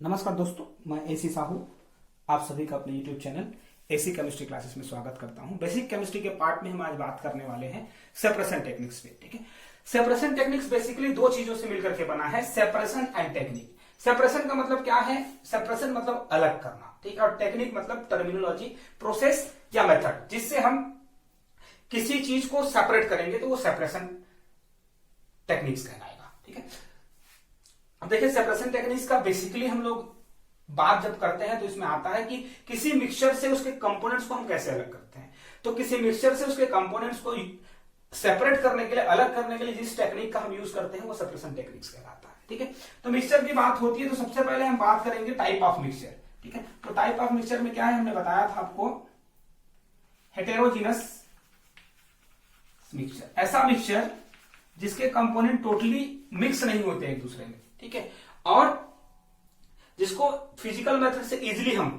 नमस्कार दोस्तों, मैं एसी साहू आप सभी का अपने YouTube channel AC chemistry classes में स्वागत करता हूं। बेसिक केमिस्ट्री के पार्ट में हम आज बात करने वाले हैं सेपरेशन टेक्निक्स पे। ठीक है, सेपरेशन टेक्निक्स बेसिकली दो चीजों से मिलकर के बना है, सेपरेशन एंड टेक्निक। सेपरेशन का मतलब क्या है? सेपरेशन मतलब अलग करना, ठीक है, और टेक्निक मतलब टर्मिनोलॉजी, प्रोसेस या मेथड जिससे हम किसी चीज को सेपरेट करेंगे तो वो सेपरेशन टेक्निक्स कहलाएगा। ठीक है, अब देखिए सेपरेशन टेक्निक्स का बेसिकली हम लोग बात जब करते हैं तो इसमें आता है कि किसी मिक्सचर से उसके कंपोनेंट्स को हम कैसे अलग करते हैं। तो किसी मिक्सचर से उसके कंपोनेंट्स को सेपरेट करने के लिए, अलग करने के लिए जिस टेक्निक का हम यूज करते हैं वो सेपरेशन टेक्निक्स कहलाता है। ठीक है, तो मिक्सचर की बात होती है तो सबसे पहले हम बात करेंगे टाइप ऑफ मिक्सचर। ठीक है, तो टाइप ऑफ मिक्सचर में क्या है, हमने बताया था आपको हेटेरोजीनस मिक्सचर, ऐसा मिक्सचर जिसके कंपोनेंट टोटली मिक्स नहीं होते एक दूसरे में। ठीक है, और जिसको फिजिकल मेथड से इजीली हम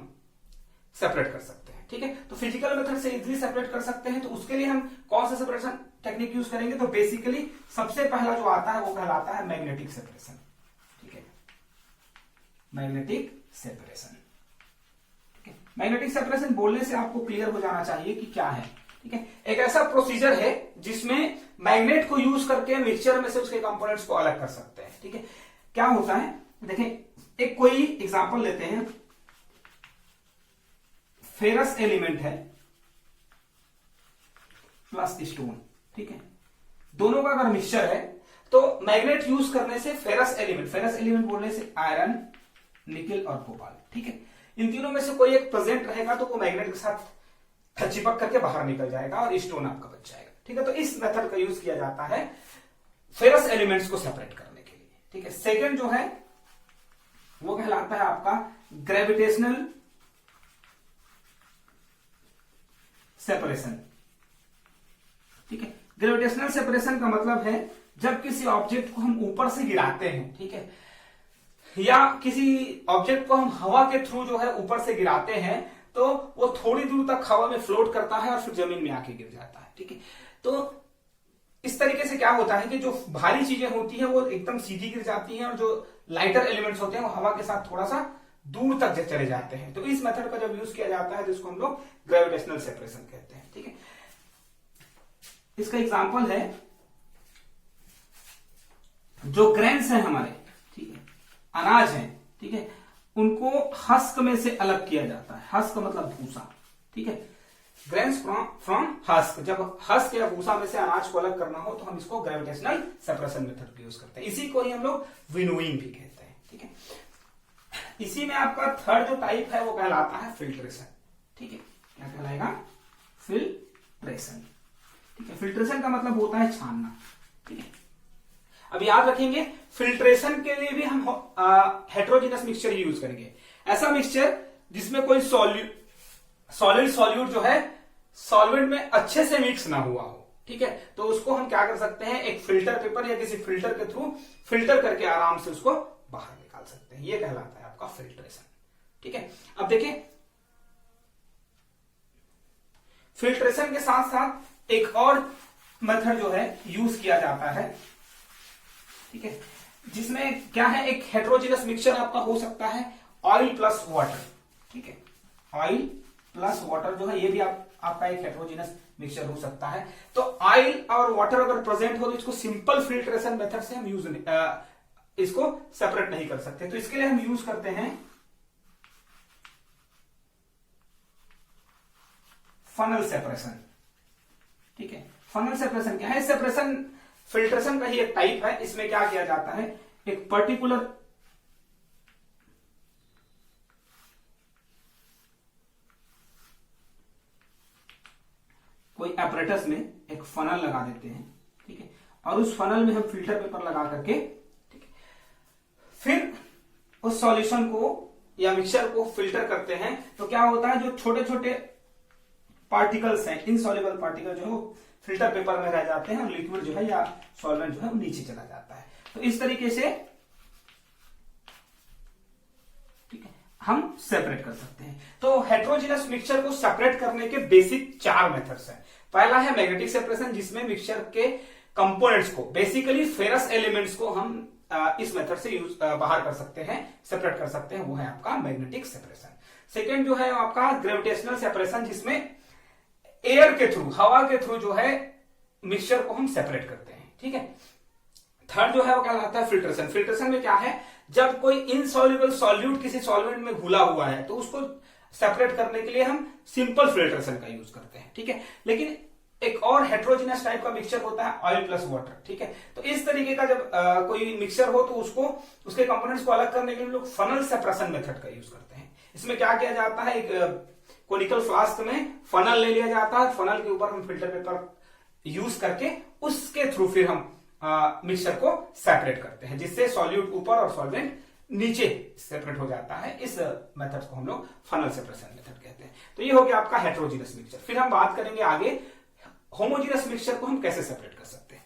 सेपरेट कर सकते हैं। ठीक है, तो फिजिकल मेथड से इजीली सेपरेट कर सकते हैं तो उसके लिए हम कौन सा सेपरेशन टेक्निक यूज करेंगे? तो बेसिकली सबसे पहला जो आता है वो कहलाता है मैग्नेटिक सेपरेशन। ठीक है, मैग्नेटिक सेपरेशन। ठीक है, मैग्नेटिक सेपरेशन बोलने से आपको क्लियर हो जाना चाहिए कि क्या है। ठीक है, एक ऐसा प्रोसीजर है जिसमें मैग्नेट को यूज करके मिक्सचर में से उसके कंपोनेंट्स को अलग कर सकते हैं। ठीक है, क्या होता है, देखें एक कोई एग्जांपल लेते हैं, फेरस एलिमेंट है प्लस स्टोन। ठीक है, दोनों का अगर मिक्सचर है तो मैग्नेट यूज करने से फेरस एलिमेंट बोलने से आयरन, निकेल और कोबाल्ट, ठीक है, इन तीनों में से कोई एक प्रेजेंट रहेगा तो वो मैग्नेट के साथ चिपक करके बाहर निकल जाएगा और स्टोन आपका बच जाएगा। ठीक है, तो इस मेथड का यूज किया जाता है फेरस एलिमेंट्स को सेपरेट करने के लिए। ठीक है, सेकंड जो है वो कहलाता है आपका ग्रेविटेशनल सेपरेशन। ठीक है, ग्रेविटेशनल सेपरेशन का मतलब है जब किसी ऑब्जेक्ट को हम ऊपर से गिराते हैं, ठीक है, या किसी ऑब्जेक्ट को हम हवा के थ्रू जो है ऊपर से गिराते हैं तो वो थोड़ी दूर तक हवा में फ्लोट करता है और फिर जमीन में आके गिर जाता है। ठीक है, तो इस तरीके से क्या होता है कि जो भारी चीजें होती हैं वो एकदम सीधी गिर जाती हैं और जो लाइटर एलिमेंट्स होते हैं वो हवा के साथ थोड़ा सा दूर तक चले जाते हैं। तो इस मेथड का जब यूज किया जाता है तो इसको हम लोग ग्रेविटेशनल सेपरेशन कहते हैं। ठीक है, इसका एग्जांपल है जो ग्रेन्स हैं हमारे, ठीक है, अनाज हैं, ठीक है, उनको हस्क में से अलग किया जाता है। हस्क मतलब भूसा। ठीक है, ग्रेन्स फ्रॉम हस्क, जब हस्क या भूसा में से अनाज को अलग करना हो तो हम इसको ग्रेविटेशनल सेपरेशन मेथड यूज करते हैं। इसी को ही हम लोग विनोइंग भी कहते हैं। ठीक है, इसी में आपका थर्ड जो टाइप है वो कहलाता है फिल्ट्रेशन। ठीक है, क्या कहलाएगा? फिल्ट्रेशन। ठीक है, फिल्ट्रेशन का मतलब होता है छानना। ठीक है, अब याद रखेंगे फिल्ट्रेशन के लिए भी हम हेटेरोजेनस मिक्सचर यूज करेंगे। ऐसा मिक्सचर जिसमें कोई सॉलिड सॉल्यूट जो है सॉल्वेंट में अच्छे से मिक्स ना हुआ हो। ठीक है, तो उसको हम क्या कर सकते हैं, एक फिल्टर पेपर या किसी फिल्टर के थ्रू फिल्टर करके आराम से उसको बाहर निकाल सकते हैं। ये कहलाता है आपका फिल्ट्रेशन। ठीक है, अब देखिए फिल्ट्रेशन के साथ साथ एक और मेथड जो है यूज किया जाता है। ठीक है, जिसमें क्या है, एक हेटेरोजेनस मिक्सचर आपका हो सकता है ऑयल प्लस वाटर। ठीक है, ऑयल प्लस वाटर जो है ये भी आपका एक हेटेरोजेनस मिक्सचर हो सकता है। तो ऑयल और वाटर अगर प्रेजेंट हो तो इसको सिंपल फिल्ट्रेशन मेथड से हम इसको सेपरेट नहीं कर सकते। तो इसके लिए हम यूज करते हैं फनल सेपरेशन। ठीक है, फनल सेपरेशन क्या है? सेपरेशन फिल्ट्रेशन का ही एक टाइप है। इसमें क्या किया जाता है, एक पर्टिकुलर कोई एपरेटस में एक फनल लगा देते हैं। ठीक है, और उस फनल में हम फिल्टर पेपर लगा करके, ठीक है, फिर उस सॉल्यूशन को या मिक्सचर को फिल्टर करते हैं। तो क्या होता है, जो छोटे छोटे पार्टिकल्स हैं, इनसॉल्युबल पार्टिकल जो है वो फिल्टर पेपर में रह जाते हैं और लिक्विड जो है या सॉल्वेंट जो है वो नीचे चला जाता है। तो इस तरीके से हम सेपरेट कर सकते हैं। तो हेटेरोजेनस मिक्सचर को सेपरेट करने के बेसिक 4 मेथड्स हैं। पहला है मैग्नेटिक सेपरेशन, जिसमें मिक्सचर के कंपोनेंट्स को, बेसिकली फेरस एलिमेंट्स को हम इस मेथड से यूज बाहर कर सकते हैं, सेपरेट कर सकते हैं, वो है आपका मैग्नेटिक सेपरेशन। सेकेंड जो है आपका ग्रेविटेशनल सेपरेशन, जिसमें एयर के थ्रू, हवा के थ्रू जो है मिक्सचर को हम सेपरेट करते हैं, ठीक है। थर्ड जो है वो क्या कहलाता है फिल्ट्रेशन। फिल्ट्रेशन में क्या है, जब कोई इनसॉल्युबल सॉल्यूट किसी सॉल्वेंट में घुला हुआ है तो उसको सेपरेट करने के लिए हम सिंपल फिल्ट्रेशन का यूज करते हैं, ठीक है। लेकिन एक और हेट्रोजिनस टाइप का मिक्सचर होता है ऑयल प्लस वाटर, ठीक है। तो इस तरीके का जब कोई मिक्सचर हो तो उसको, उसके कंपोनेंट्स को अलग करने के लिए लोग फनल सेपरेशन मेथड का यूज करते हैं। इसमें क्या किया जाता है, एक कोनिकल फ्लास्क में फनल ले लिया जाता है, फनल के ऊपर हम फिल्टर पेपर यूज करके उसके थ्रू फिर हम मिक्सचर को सेपरेट करते हैं, जिससे सॉल्यूट ऊपर और सॉल्वेंट नीचे सेपरेट हो जाता है। इस मेथड को हम लोग फनल सेपरेशन मेथड कहते हैं। तो ये हो गया आपका हेट्रोजीनस मिक्सचर। फिर हम बात करेंगे आगे होमोजीनस मिक्सचर को हम कैसे सेपरेट कर सकते हैं।